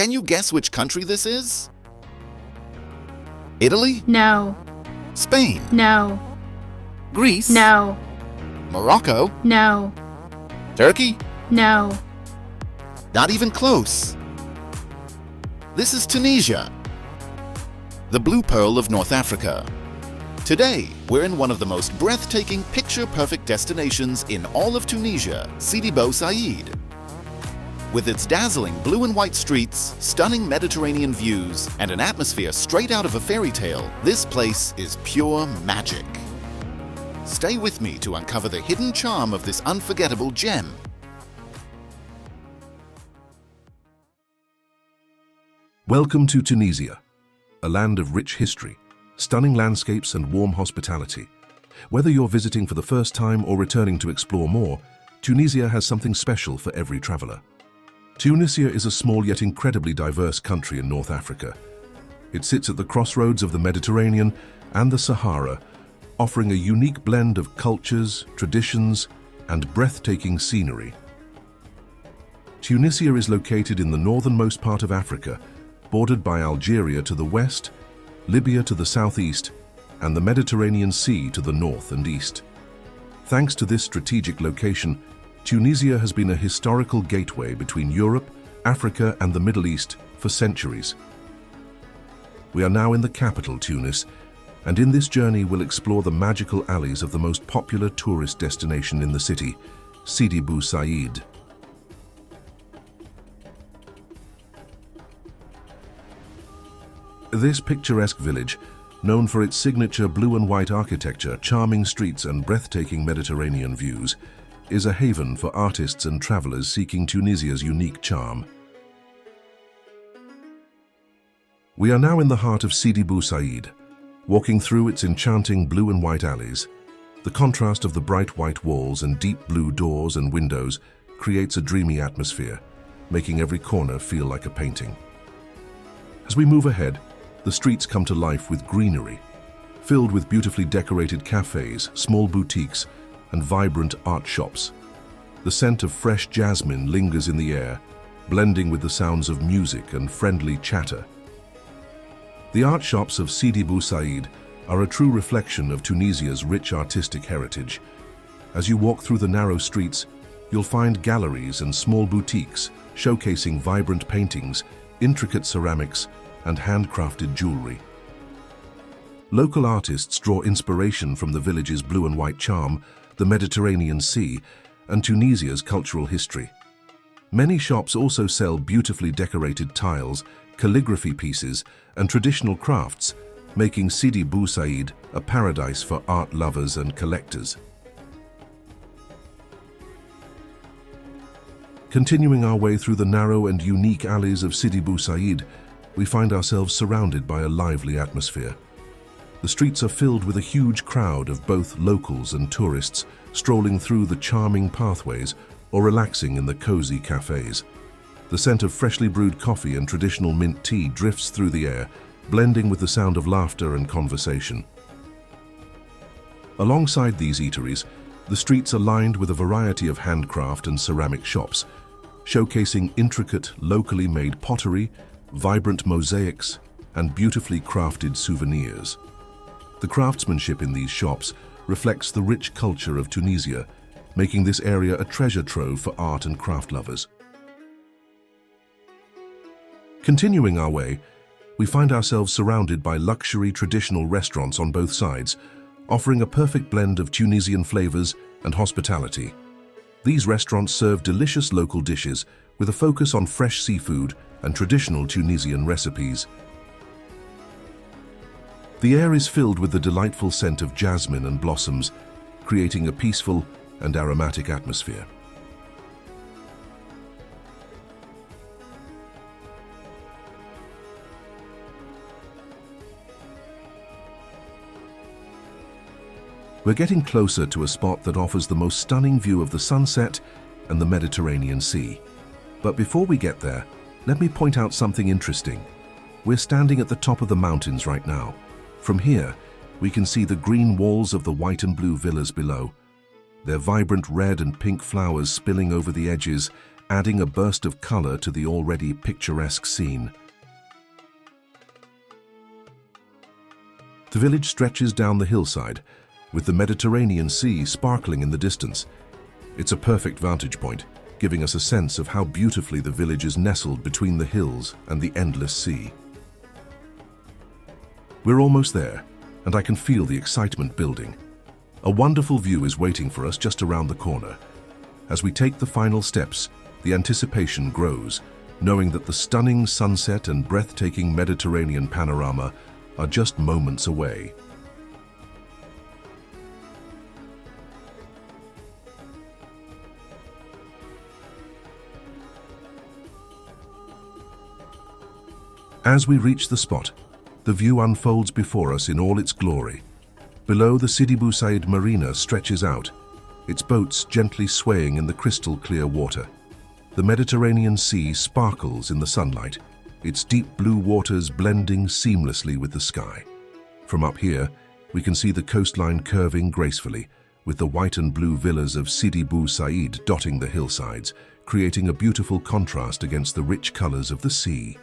Can you guess which country this is? Italy? No. Spain? No. Greece? No. Morocco? No. Turkey? No. Not even close. This is Tunisia, the blue pearl of North Africa. Today, we're in one of the most breathtaking, picture-perfect destinations in all of Tunisia, Sidi Bou Said. With its dazzling blue and white streets, stunning Mediterranean views, and an atmosphere straight out of a fairy tale, this place is pure magic. Stay with me to uncover the hidden charm of this unforgettable gem. Welcome to Tunisia, a land of rich history, stunning landscapes and warm hospitality. Whether you're visiting for the first time or returning to explore more, Tunisia has something special for every traveler. Tunisia is a small yet incredibly diverse country in North Africa. It sits at the crossroads of the Mediterranean and the Sahara, offering a unique blend of cultures, traditions, and breathtaking scenery. Tunisia is located in the northernmost part of Africa, bordered by Algeria to the west, Libya to the southeast, and the Mediterranean Sea to the north and east. Thanks to this strategic location, Tunisia has been a historical gateway between Europe, Africa, and the Middle East for centuries. We are now in the capital, Tunis, and in this journey we'll explore the magical alleys of the most popular tourist destination in the city, Sidi Bou Said. This picturesque village, known for its signature blue and white architecture, charming streets, and breathtaking Mediterranean views, is a haven for artists and travelers seeking Tunisia's unique charm. We are now in the heart of Sidi Bou Said, walking through its enchanting blue and white alleys. The contrast of the bright white walls and deep blue doors and windows creates a dreamy atmosphere, making every corner feel like a painting. As we move ahead, the streets come to life with greenery, filled with beautifully decorated cafés, small boutiques, and vibrant art shops. The scent of fresh jasmine lingers in the air, blending with the sounds of music and friendly chatter. The art shops of Sidi Bou Said are a true reflection of Tunisia's rich artistic heritage. As you walk through the narrow streets, you'll find galleries and small boutiques showcasing vibrant paintings, intricate ceramics, and handcrafted jewelry. Local artists draw inspiration from the village's blue and white charm, the Mediterranean Sea, and Tunisia's cultural history. Many shops also sell beautifully decorated tiles, calligraphy pieces, and traditional crafts, making Sidi Bou Said a paradise for art lovers and collectors. Continuing our way through the narrow and unique alleys of Sidi Bou Said, we find ourselves surrounded by a lively atmosphere. The streets are filled with a huge crowd of both locals and tourists strolling through the charming pathways or relaxing in the cozy cafés. The scent of freshly brewed coffee and traditional mint tea drifts through the air, blending with the sound of laughter and conversation. Alongside these eateries, the streets are lined with a variety of handcraft and ceramic shops, showcasing intricate, locally made pottery, vibrant mosaics, and beautifully crafted souvenirs. The craftsmanship in these shops reflects the rich culture of Tunisia, making this area a treasure trove for art and craft lovers. Continuing our way, we find ourselves surrounded by luxury traditional restaurants on both sides, offering a perfect blend of Tunisian flavors and hospitality. These restaurants serve delicious local dishes with a focus on fresh seafood and traditional Tunisian recipes. The air is filled with the delightful scent of jasmine and blossoms, creating a peaceful and aromatic atmosphere. We're getting closer to a spot that offers the most stunning view of the sunset and the Mediterranean Sea. But before we get there, let me point out something interesting. We're standing at the top of the mountains right now. From here, we can see the green walls of the white and blue villas below. Their vibrant red and pink flowers spilling over the edges adding a burst of color to the already picturesque scene. The village stretches down the hillside, with the Mediterranean Sea sparkling in the distance. It's a perfect vantage point, giving us a sense of how beautifully the village is nestled between the hills and the endless sea. We're almost there, and I can feel the excitement building. A wonderful view is waiting for us just around the corner. As we take the final steps, the anticipation grows, knowing that the stunning sunset and breathtaking Mediterranean panorama are just moments away. As we reach the spot, the view unfolds before us in all its glory. Below, the Sidi Bou Said Marina stretches out, its boats gently swaying in the crystal-clear water. The Mediterranean Sea sparkles in the sunlight, its deep blue waters blending seamlessly with the sky. From up here, we can see the coastline curving gracefully, with the white and blue villas of Sidi Bou Said dotting the hillsides, creating a beautiful contrast against the rich colors of the sea.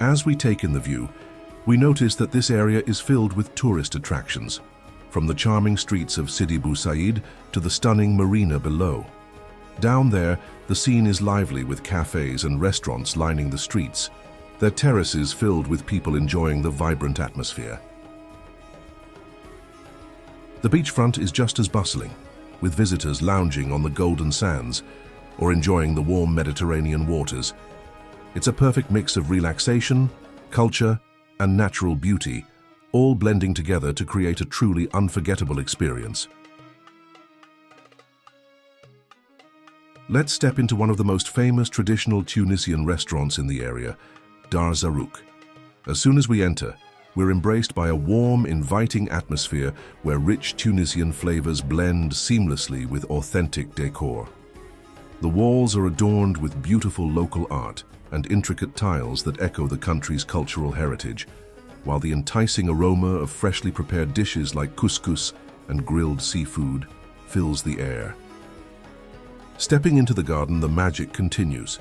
As we take in the view, we notice that this area is filled with tourist attractions, from the charming streets of Sidi Bou Said to the stunning marina below. Down there, the scene is lively with cafés and restaurants lining the streets, their terraces filled with people enjoying the vibrant atmosphere. The beachfront is just as bustling, with visitors lounging on the golden sands or enjoying the warm Mediterranean waters. It's a perfect mix of relaxation, culture, and natural beauty, all blending together to create a truly unforgettable experience. Let's step into one of the most famous traditional Tunisian restaurants in the area, Dar Zaruk. As soon as we enter, we're embraced by a warm, inviting atmosphere where rich Tunisian flavors blend seamlessly with authentic decor. The walls are adorned with beautiful local art and intricate tiles that echo the country's cultural heritage, while the enticing aroma of freshly prepared dishes like couscous and grilled seafood fills the air. Stepping into the garden, the magic continues.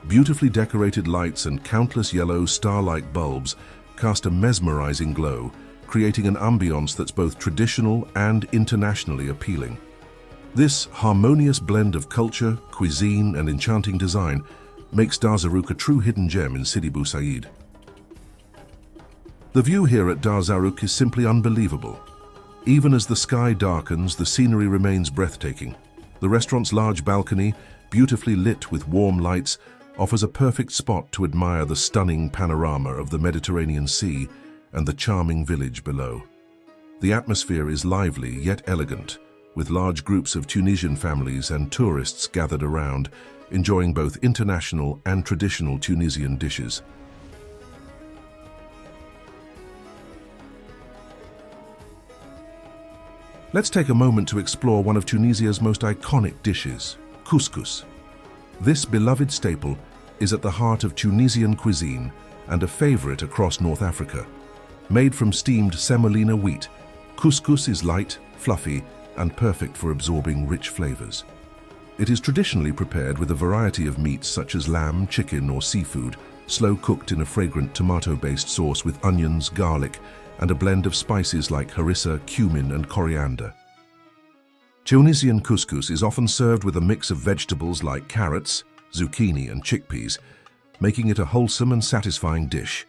Beautifully decorated lights and countless yellow star-like bulbs cast a mesmerizing glow, creating an ambiance that's both traditional and internationally appealing. This harmonious blend of culture, cuisine, and enchanting design makes Dar Zaruk a true hidden gem in Sidi Bou Said. The view here at Dar Zaruk is simply unbelievable. Even as the sky darkens, the scenery remains breathtaking. The restaurant's large balcony, beautifully lit with warm lights, offers a perfect spot to admire the stunning panorama of the Mediterranean Sea and the charming village below. The atmosphere is lively yet elegant, with large groups of Tunisian families and tourists gathered around, enjoying both international and traditional Tunisian dishes. Let's take a moment to explore one of Tunisia's most iconic dishes, couscous. This beloved staple is at the heart of Tunisian cuisine and a favorite across North Africa. Made from steamed semolina wheat, couscous is light, fluffy, and perfect for absorbing rich flavors. It is traditionally prepared with a variety of meats such as lamb, chicken, or seafood, slow-cooked in a fragrant tomato-based sauce with onions, garlic, and a blend of spices like harissa, cumin, and coriander. Tunisian couscous is often served with a mix of vegetables like carrots, zucchini, and chickpeas, making it a wholesome and satisfying dish.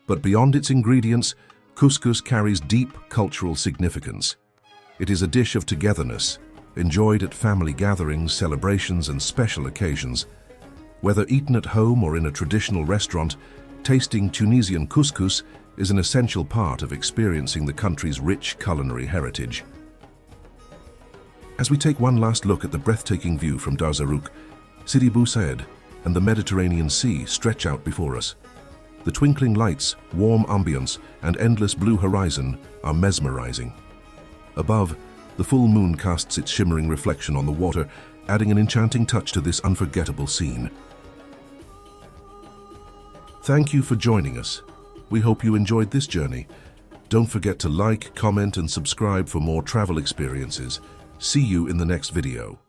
But beyond its ingredients, couscous carries deep cultural significance. It is a dish of togetherness, enjoyed at family gatherings, celebrations, and special occasions. Whether eaten at home or in a traditional restaurant, tasting Tunisian couscous is an essential part of experiencing the country's rich culinary heritage. As we take one last look at the breathtaking view from Dar Zaruk, Sidi Bou Said and the Mediterranean Sea stretch out before us. The twinkling lights, warm ambience, and endless blue horizon are mesmerizing. Above, the full moon casts its shimmering reflection on the water, adding an enchanting touch to this unforgettable scene. Thank you for joining us. We hope you enjoyed this journey, Don't forget to like, comment and subscribe for more travel experiences. See you in the next video.